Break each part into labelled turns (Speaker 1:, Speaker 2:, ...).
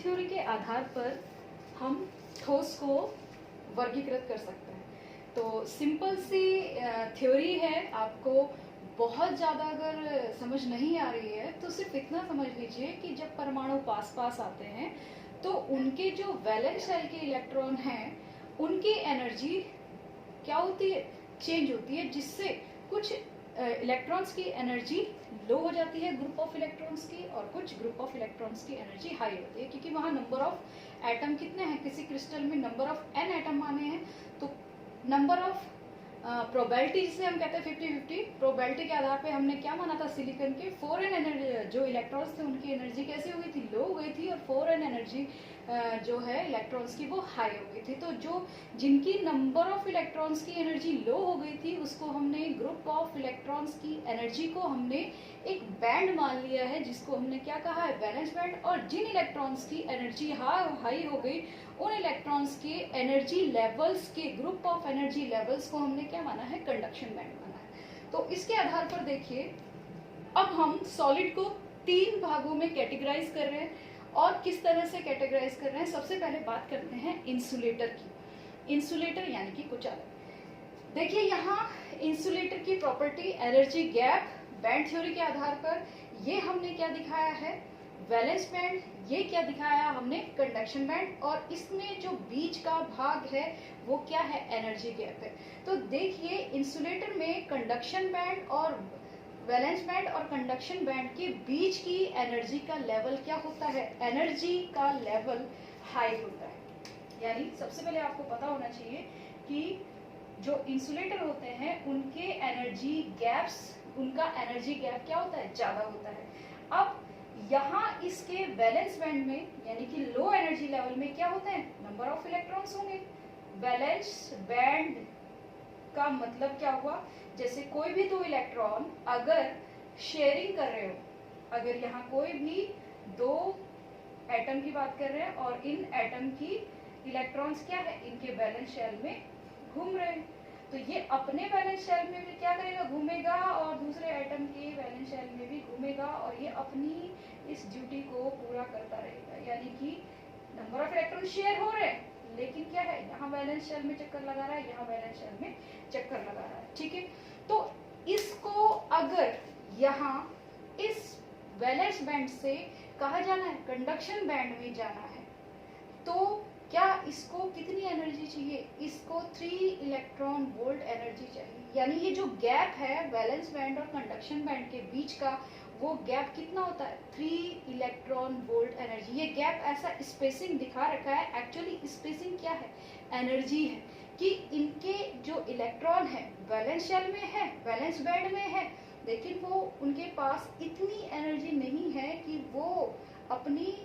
Speaker 1: Theory के आधार पर हम ठोस को वर्गीकृत कर सकते हैं। तो सिंपल सी थ्योरी है, आपको बहुत ज़्यादा अगर समझ नहीं आ रही है तो सिर्फ इतना समझ लीजिए कि जब परमाणु पास पास आते हैं तो उनके जो वैलेंस शेल के इलेक्ट्रॉन हैं उनकी एनर्जी क्या होती है, चेंज होती है, जिससे कुछ इलेक्ट्रॉन्स की एनर्जी लो हो जाती है ग्रुप ऑफ इलेक्ट्रॉन्स की, और कुछ ग्रुप ऑफ इलेक्ट्रॉन्स की एनर्जी हाई होती है, क्योंकि वहाँ नंबर ऑफ एटम कितने हैं, किसी क्रिस्टल में नंबर ऑफ एन एटम माने हैं। तो नंबर ऑफ प्रोबेबिलिटी जिसे हम कहते हैं 50-50, प्रोबेबिलिटी के आधार पे हमने क्या माना था, सिलिकॉन के 4n एनर्जी जो इलेक्ट्रॉन्स थे उनकी एनर्जी कैसी हो गई थी, लो हो गई थी, और 4n एनर्जी जो है इलेक्ट्रॉन्स की वो हाई हो गई थी। तो जो जिनकी नंबर ऑफ इलेक्ट्रॉन्स की एनर्जी लो हो गई थी उसको हमने ग्रुप ऑफ इलेक्ट्रॉन्स की एनर्जी को हमने एक बैंड मान लिया है, जिसको हमने क्या कहा है, वैलेंस बैंड। और जिन इलेक्ट्रॉन्स की एनर्जी हाई हो गई उन इलेक्ट्रॉन्स के एनर्जी लेवल्स के ग्रुप ऑफ एनर्जी लेवल्स को हमने क्या माना है, कंडक्शन बैंड माना है। तो इसके आधार पर देखिए अब हम सॉलिड को 3 भागों में कैटेगराइज कर रहे हैं। और किस तरह से कैटेगराइज कर रहे हैं, सबसे पहले बात करते हैं इंसुलेटर की। इंसुलेटर यानी कि कुचालक। देखिए यहाँ इंसुलेटर की property energy gap, band theory के आधार पर ये हमने क्या दिखाया है, वैलेंस बैंड, ये क्या दिखाया हमने, कंडक्शन बैंड, और इसमें जो बीच का भाग है वो क्या है, एनर्जी गैप है। तो देखिए इंसुलेटर में कंडक्शन बैंड और वैलेंस बैंड और कंडक्शन बैंड के बीच की एनर्जी का लेवल क्या होता है, एनर्जी का लेवल हाई होता है। यानी सबसे पहले आपको पता होना चाहिए कि जो इंसुलेटर होते हैं उनके एनर्जी गैप्स, उनका एनर्जी गैप क्या होता है, ज्यादा होता है। अब यहाँ इसके वैलेंस बैंड में यानी कि लो एनर्जी लेवल में क्या होते हैं, नंबर ऑफ इलेक्ट्रॉन्स होंगे। वैलेंस बैंड का मतलब क्या हुआ, जैसे कोई भी 2 इलेक्ट्रॉन अगर शेयरिंग कर रहे हो, अगर यहाँ कोई भी 2 एटम की बात कर रहे हैं और इन एटम की इलेक्ट्रॉन्स क्या है, इनके वैलेंस शेल में घूम रहे हैं, तो ये अपने वैलेंस शेल में भी क्या करेगा, घूमेगा, और दूसरे एटम के वैलेंस शेल में भी घूमेगा, और ये अपनी इस ड्यूटी को पूरा करता रहेगा। यानी कि नंबर ऑफ इलेक्ट्रॉन शेयर हो रहे हैं, लेकिन क्या है, यहाँ वैलेंस शेल में चक्कर लगा रहा है, यहाँ वैलेंस शेल में चक्कर लगा रहा है, ठीक है। तो इसको अगर यहाँ इस वैलेंस बैंड से कहा जाना है कंडक्शन बैंड में जाना है, तो क्या इसको कितनी एनर्जी चाहिए, इसको 3 इलेक्ट्रॉन वोल्ट एनर्जी चाहिए। यानी ये जो गैप है वैलेंस बैंड और कंडक्शन बैंड के बीच का, वो गैप कितना होता है, 3 इलेक्ट्रॉन वोल्ट एनर्जी। ये गैप ऐसा स्पेसिंग दिखा रखा है, एक्चुअली स्पेसिंग क्या है, एनर्जी है, कि इनके जो इलेक्ट्रॉन है वैलेंस शेल में है, वैलेंस बैंड में है, लेकिन वो उनके पास इतनी एनर्जी नहीं है कि वो अपनी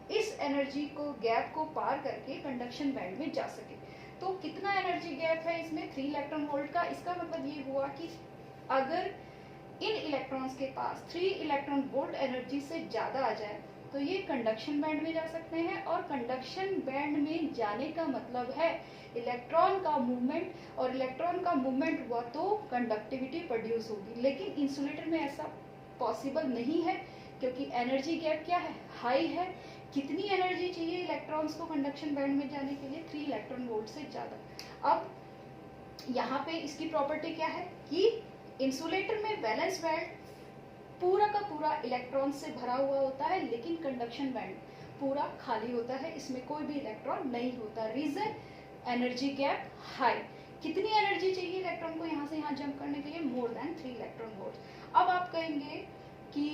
Speaker 1: इस एनर्जी को, गैप को पार करके कंडक्शन बैंड में जा सके। तो कितना एनर्जी गैप है इसमें, 3 इलेक्ट्रॉन वोल्ट का। इसका मतलब ये हुआ कि अगर इन इलेक्ट्रॉन्स के पास 3 इलेक्ट्रॉन वोल्ट एनर्जी से ज्यादा आ जाए तो ये कंडक्शन बैंड में जा सकते हैं, और कंडक्शन बैंड में जाने का मतलब है इलेक्ट्रॉन का मूवमेंट, और इलेक्ट्रॉन का मूवमेंट हुआ तो कंडक्टिविटी प्रोड्यूस होगी। लेकिन इंसुलेटर में ऐसा पॉसिबल नहीं है, क्योंकि एनर्जी गैप क्या है, हाई है। कितनी एनर्जी चाहिए इलेक्ट्रॉन्स को कंडक्शन बैंड में जाने के लिए, 3 इलेक्ट्रॉन वोल्ट से ज्यादा। अब यहाँ पे इसकी प्रॉपर्टी क्या है कि इंसुलेटर में वैलेंस बैंड पूरा का पूरा इलेक्ट्रॉन से भरा हुआ होता है, लेकिन कंडक्शन बैंड पूरा खाली होता है, इसमें कोई भी इलेक्ट्रॉन नहीं होता। Region, energy gap high. कितनी एनर्जी चाहिए इलेक्ट्रॉन को यहाँ से यहाँ जंप करने के लिए, मोर देन 3 इलेक्ट्रॉन वोल्ट। अब आप कहेंगे कि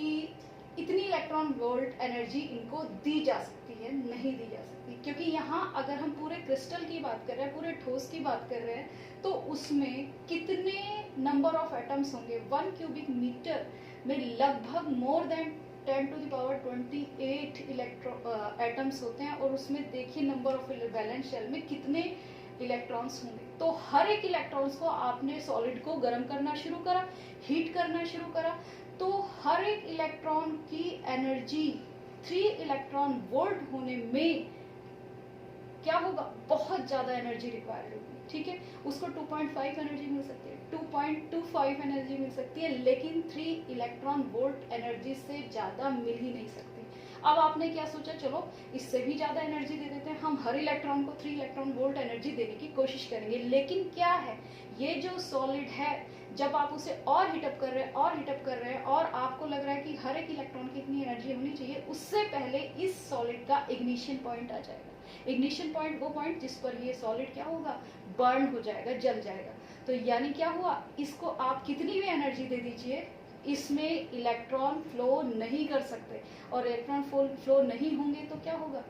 Speaker 1: इतनी इलेक्ट्रॉन वोल्ट एनर्जी इनको दी जा सकती है, नहीं दी जा सकती, क्योंकि यहाँ अगर हम पूरे क्रिस्टल की बात कर रहे हैं, पूरे ठोस की बात कर रहे हैं, तो उसमें कितने नंबर ऑफ एटम्स होंगे, 1 क्यूबिक मीटर में लगभग मोर देन 10⁻28 एटम्स होते हैं, और उसमें देखिए नंबर ऑफ वैलेंस शेल में कितने इलेक्ट्रॉन्स होंगे। तो हर एक इलेक्ट्रॉन्स को आपने सॉलिड को गर्म करना शुरू करा, हीट करना शुरू करा, तो हर एक इलेक्ट्रॉन की एनर्जी 3 इलेक्ट्रॉन वोल्ट होने में क्या होगा, बहुत ज्यादा एनर्जी रिक्वायर्ड होगी, ठीक है। उसको 2.5 एनर्जी मिल सकती है, 2.25 एनर्जी मिल सकती है, लेकिन 3 इलेक्ट्रॉन वोल्ट एनर्जी से ज्यादा मिल ही नहीं सकती। अब आपने क्या सोचा, चलो इससे भी ज्यादा एनर्जी दे देते हैं, हम हर इलेक्ट्रॉन को 3 इलेक्ट्रॉन वोल्ट एनर्जी देने की कोशिश करेंगे। लेकिन क्या है, ये जो सॉलिड है जब आप उसे और हीटअप कर रहे हैं और हीटअप कर रहे हैं और आपको लग रहा है कि हर एक इलेक्ट्रॉन की इतनी एनर्जी होनी चाहिए, उससे पहले इस सॉलिड का इग्निशन पॉइंट आ जाएगा। इग्निशन पॉइंट वो पॉइंट जिस पर ये सॉलिड क्या होगा, बर्न हो जाएगा, जल जाएगा। तो यानी क्या हुआ, इसको आप कितनी भी एनर्जी दे दीजिए, इसमें इलेक्ट्रॉन फ्लो नहीं कर सकते, और इलेक्ट्रॉन फ्लो नहीं होंगे तो क्या होगा,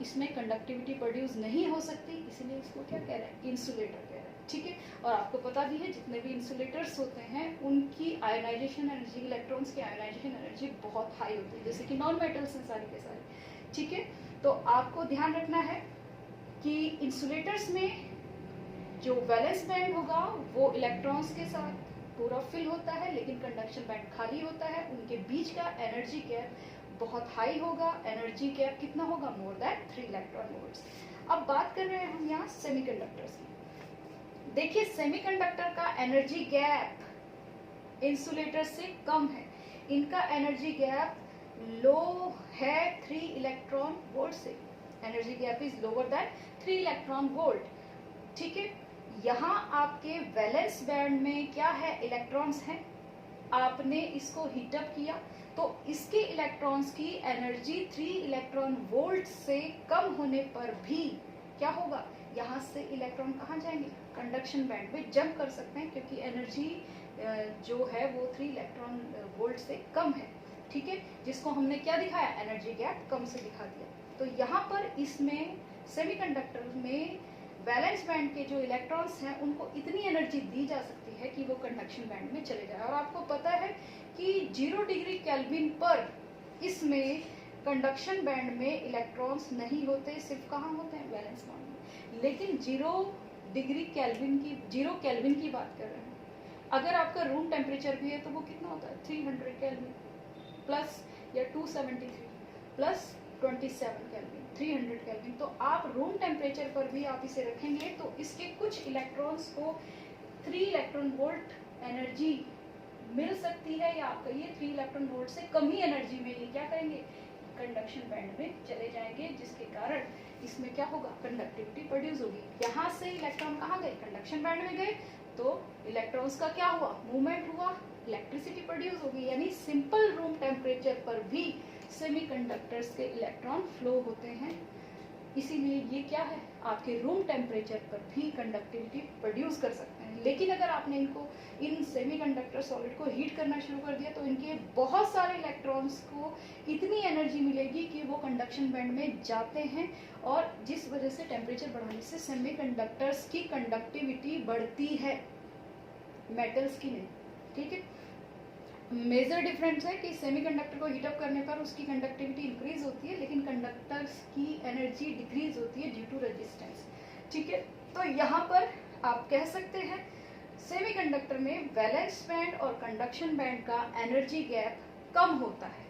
Speaker 1: इसमें कंडक्टिविटी प्रोड्यूस नहीं हो सकती, इसलिए इसको क्या कह रहे हैं, इंसुलेटर कह रहे हैं। ठीक है, और आपको पता भी है जितने भी इंसुलेटर्स होते हैं उनकी आयोनाइजेशन एनर्जी, इलेक्ट्रॉन्स की आयोनाइजेशन एनर्जी बहुत हाई होती है, जैसे कि नॉन मेटल्स हैं सारे के सारे। ठीक है, तो आपको ध्यान रखना है कि इंसुलेटर्स में जो वैलेंस बैंड होगा वो इलेक्ट्रॉन्स के साथ पूरा फिल होता है, लेकिन कंडक्शन बैंड खाली होता है। उनके बीच का एनर्जी गैप बहुत हाई होगा, एनर्जी गैप कितना होगा, मोर देन 3 इलेक्ट्रॉन वोल्ट्स। अब बात कर रहे हैं हम यहाँ सेमीकंडक्टर्स की। देखिए सेमीकंडक्टर का एनर्जी गैप इंसुलेटर से कम है, इनका एनर्जी गैप लो है 3 इलेक्ट्रॉन वोल्ट से, energy gap is lower than 3 electron volt. ठीक है, यहाँ आपके वैलेंस बैंड में क्या है, इलेक्ट्रॉन्स हैं, आपने इसको हीटअप किया तो इसके इलेक्ट्रॉन्स की एनर्जी 3 इलेक्ट्रॉन वोल्ट से कम होने पर भी क्या होगा, यहाँ से इलेक्ट्रॉन कहाँ जाएंगे, कंडक्शन बैंड में जंप कर सकते हैं, क्योंकि एनर्जी जो है वो 3 इलेक्ट्रॉन वोल्ट से कम है। ठीक है, जिसको हमने क्या दिखाया, एनर्जी गैप कम से दिखा दिया। तो यहाँ पर इसमें सेमीकंडक्टर में वैलेंस बैंड के जो इलेक्ट्रॉन्स हैं उनको इतनी एनर्जी दी जा सकती है कि वो कंडक्शन बैंड में चले जाए। और आपको पता है कि 0 डिग्री केल्विन पर इसमें कंडक्शन बैंड में इलेक्ट्रॉन्स नहीं होते, सिर्फ कहाँ होते हैं, वैलेंस बैंड में। लेकिन 0 केल्विन की बात कर रहे हैं, अगर आपका रूम टेम्परेचर भी है तो वो कितना होता है, 300 केल्विन प्लस या 273 प्लस 27 केल्विन, 300 केल्विन। तो आप रूम टेम्परेचर पर भी आप इसे रखेंगे तो इसके कुछ इलेक्ट्रॉन्स को 3 इलेक्ट्रॉन वोल्ट एनर्जी मिल सकती है, या आप कहिए 3 इलेक्ट्रॉन वोल्ट से कम ही एनर्जी में ये क्या करेंगे, कंडक्शन बैंड में चले जाएंगे, जिसके कारण इसमें क्या होगा, कंडक्टिविटी प्रोड्यूस होगी। यहाँ से इलेक्ट्रॉन कहाँ गए, कंडक्शन बैंड में गए, तो इलेक्ट्रॉन्स का क्या हुआ, मूवमेंट हुआ, इलेक्ट्रिसिटी प्रोड्यूस होगी। यानी सिंपल रूम टेम्परेचर पर भी सेमीकंडक्टर्स के इलेक्ट्रॉन फ्लो होते हैं, इसीलिए ये क्या है, आपके रूम टेम्परेचर पर भी कंडक्टिविटी प्रोड्यूस कर सकते हैं। लेकिन अगर आपने इन सेमीकंडक्टर सॉलिड को हीट करना शुरू कर दिया तो इनके बहुत सारे इलेक्ट्रॉन्स को इतनी एनर्जी मिलेगी कि वो कंडक्शन बैंड में जाते हैं, और जिस वजह से टेम्परेचर बढ़ाने से सेमीकंडक्टर्स की कंडक्टिविटी बढ़ती है, मेटल्स की नहीं। ठीक है, मेजर डिफरेंस है कि सेमीकंडक्टर को हीटअप करने पर उसकी कंडक्टिविटी इंक्रीज होती है, लेकिन कंडक्टर्स की एनर्जी डिक्रीज होती है ड्यू टू रेजिस्टेंस। ठीक है, तो यहाँ पर आप कह सकते हैं सेमीकंडक्टर में वैलेंस बैंड और कंडक्शन बैंड का एनर्जी गैप कम होता है।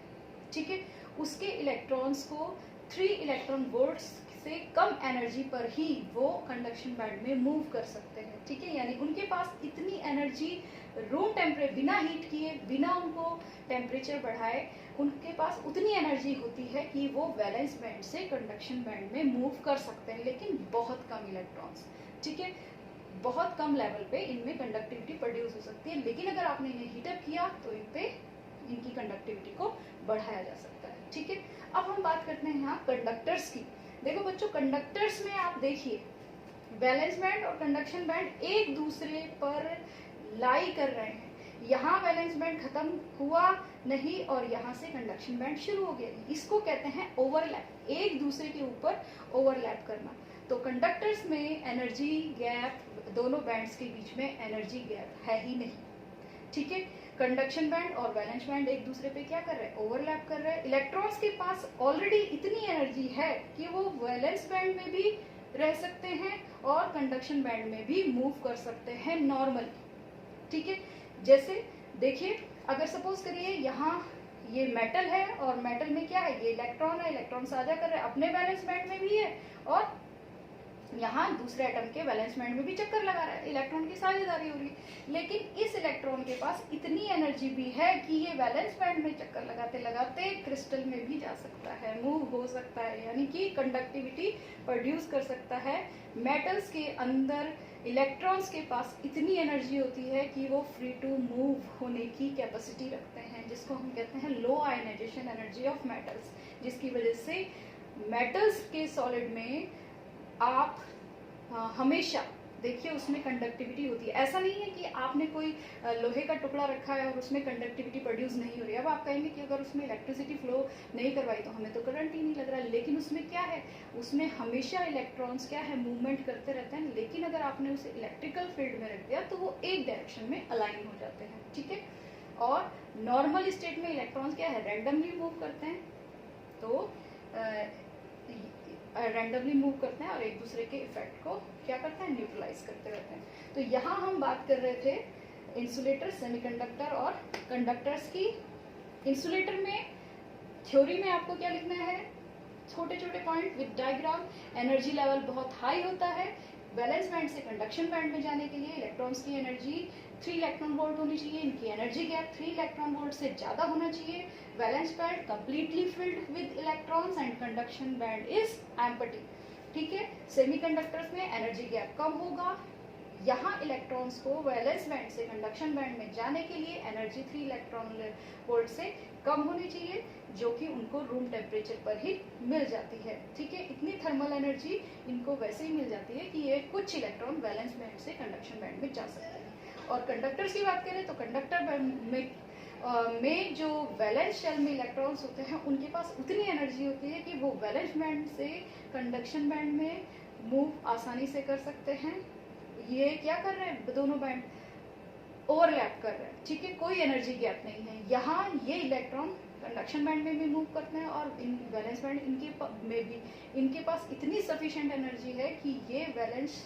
Speaker 1: ठीक है, उसके इलेक्ट्रॉन्स को 3 इलेक्ट्रॉन वोल्ट्स से कम एनर्जी पर ही वो कंडक्शन बैंड में मूव कर सकते हैं। ठीक है, यानी उनके पास इतनी एनर्जी रूम टेम्परेचर बिना हीट किए, बिना उनको टेम्परेचर बढ़ाए, उनके पास उतनी एनर्जी होती है कि वो वैलेंस बैंड से कंडक्शन बैंड में मूव कर सकते हैं, लेकिन बहुत कम इलेक्ट्रॉन्स। ठीक है, बहुत कम लेवल पे इनमें कंडक्टिविटी प्रोड्यूस हो सकती है, लेकिन अगर आपने इन्हें हीटअप किया तो इन पे इनकी कंडक्टिविटी को बढ़ाया जा सकता है। ठीक है, अब हम बात करते हैं यहाँ कंडक्टर्स की। देखो बच्चों, कंडक्टर्स में आप देखिए वैलेंस बैंड और कंडक्शन बैंड एक दूसरे पर लाई कर रहे हैं। यहाँ वैलेंस बैंड खत्म हुआ नहीं और यहाँ से कंडक्शन बैंड शुरू हो गया, इसको कहते हैं ओवरलैप, एक दूसरे के ऊपर ओवरलैप करना। तो कंडक्टर्स में एनर्जी गैप, दोनों बैंड्स के बीच में एनर्जी गैप है ही नहीं। ठीक है, कंडक्शन बैंड और वैलेंस बैंड एक दूसरे पे क्या कर रहे हैं, ओवरलैप कर रहे हैं। इलेक्ट्रॉन्स के पास ऑलरेडी इतनी एनर्जी है कि वो वैलेंस बैंड में भी रह सकते हैं और कंडक्शन बैंड में भी मूव कर सकते हैं नॉर्मली। ठीक है, जैसे देखिए अगर सपोज करिए यहाँ ये मेटल है और मेटल में क्या है, ये इलेक्ट्रॉन है, इलेक्ट्रॉन साझा कर रहे हैं, अपने वैलेंस बैंड में भी है और यहाँ दूसरे एटम के वैलेंस बैंड में भी चक्कर लगा रहा है, इलेक्ट्रॉन की साझेदारी हो रही है, लेकिन इस इलेक्ट्रॉन के पास इतनी एनर्जी भी है कि ये वैलेंस बैंड में चक्कर लगाते लगाते क्रिस्टल में भी जा सकता है, मूव हो सकता है, यानी कि कंडक्टिविटी प्रोड्यूस कर सकता है। मेटल्स के अंदर इलेक्ट्रॉन्स के पास इतनी एनर्जी होती है कि वो फ्री टू मूव होने की कैपेसिटी रखते हैं, जिसको हम कहते हैं लो आयनाइजेशन एनर्जी ऑफ मेटल्स, जिसकी वजह से मेटल्स के सॉलिड में आप हमेशा देखिए उसमें कंडक्टिविटी होती है। ऐसा नहीं है कि आपने कोई लोहे का टुकड़ा रखा है और उसमें कंडक्टिविटी प्रोड्यूस नहीं हो रही है। अब आप कहेंगे कि अगर उसमें इलेक्ट्रिसिटी फ्लो नहीं करवाई तो हमें तो करंट ही नहीं लग रहा है, लेकिन उसमें क्या है, उसमें हमेशा इलेक्ट्रॉन्स क्या है, मूवमेंट करते रहते हैं। लेकिन अगर आपने उसे इलेक्ट्रिकल फील्ड में रख दिया तो वो एक डायरेक्शन में अलाइन हो जाते हैं, ठीक है। और नॉर्मल स्टेट में इलेक्ट्रॉन्स क्या है, रैंडमली मूव करते हैं, तो रैंडमली मूव करते हैं और एक दूसरे के इफेक्ट को क्या करते हैं, न्यूट्रलाइज करते रहते हैं। तो यहाँ हम बात कर रहे थे इंसुलेटर, सेमीकंडक्टर और कंडक्टर्स की। इंसुलेटर में थ्योरी में आपको क्या लिखना है, छोटे छोटे point with diagram. Energy level बहुत हाई होता है। वैलेंस बैंड से कंडक्शन बैंड में जाने के लिए इलेक्ट्रॉन्स की एनर्जी 3 इलेक्ट्रॉन वोल्ट होनी चाहिए, इनकी एनर्जी गैप 3 इलेक्ट्रॉन वोल्ट से ज्यादा होना चाहिए। Valence band completely filled with electrons and conduction band is empty, ठीक है। सेमीकंडक्टर्स में एनर्जी गैप कम होगा। यहाँ इलेक्ट्रॉन्स को वैलेंस बैंड से कंडक्शन बैंड में जाने के लिए एनर्जी 3 इलेक्ट्रॉन वोल्ट से कम होनी चाहिए, जो कि उनको रूम टेम्परेचर पर ही मिल जाती है, ठीक है। इतनी थर्मल एनर्जी इनको वैसे ही मिल जाती है कि ये कुछ इलेक्ट्रॉन वैलेंस बैंड से कंडक्शन बैंड में जा सकते हैं। और कंडक्टर्स की बात करें तो कंडक्टर में जो वैलेंस शेल में इलेक्ट्रॉन्स होते हैं उनके पास उतनी एनर्जी होती है कि वो वैलेंस बैंड से कंडक्शन बैंड में मूव आसानी से कर सकते हैं। ये क्या कर रहे हैं, दोनों बैंड ओवरलैप कर रहे हैं, ठीक है, कोई एनर्जी गैप नहीं है। यहाँ ये इलेक्ट्रॉन कंडक्शन बैंड में भी मूव करते हैं और इन वैलेंस बैंड में भी इनके पास इतनी सफिशिएंट एनर्जी है कि ये वैलेंस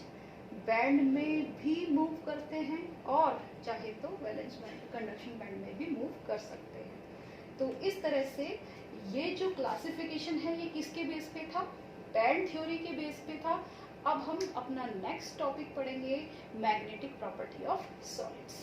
Speaker 1: बैंड में भी मूव करते हैं और चाहे तो वैलेंस बैंड कंडक्शन बैंड में भी मूव कर सकते हैं। तो इस तरह से ये जो क्लासिफिकेशन है ये किसके बेस पे था, बैंड थ्योरी के बेस पे था। अब हम अपना नेक्स्ट टॉपिक पढ़ेंगे मैग्नेटिक प्रॉपर्टी ऑफ सॉलिड्स।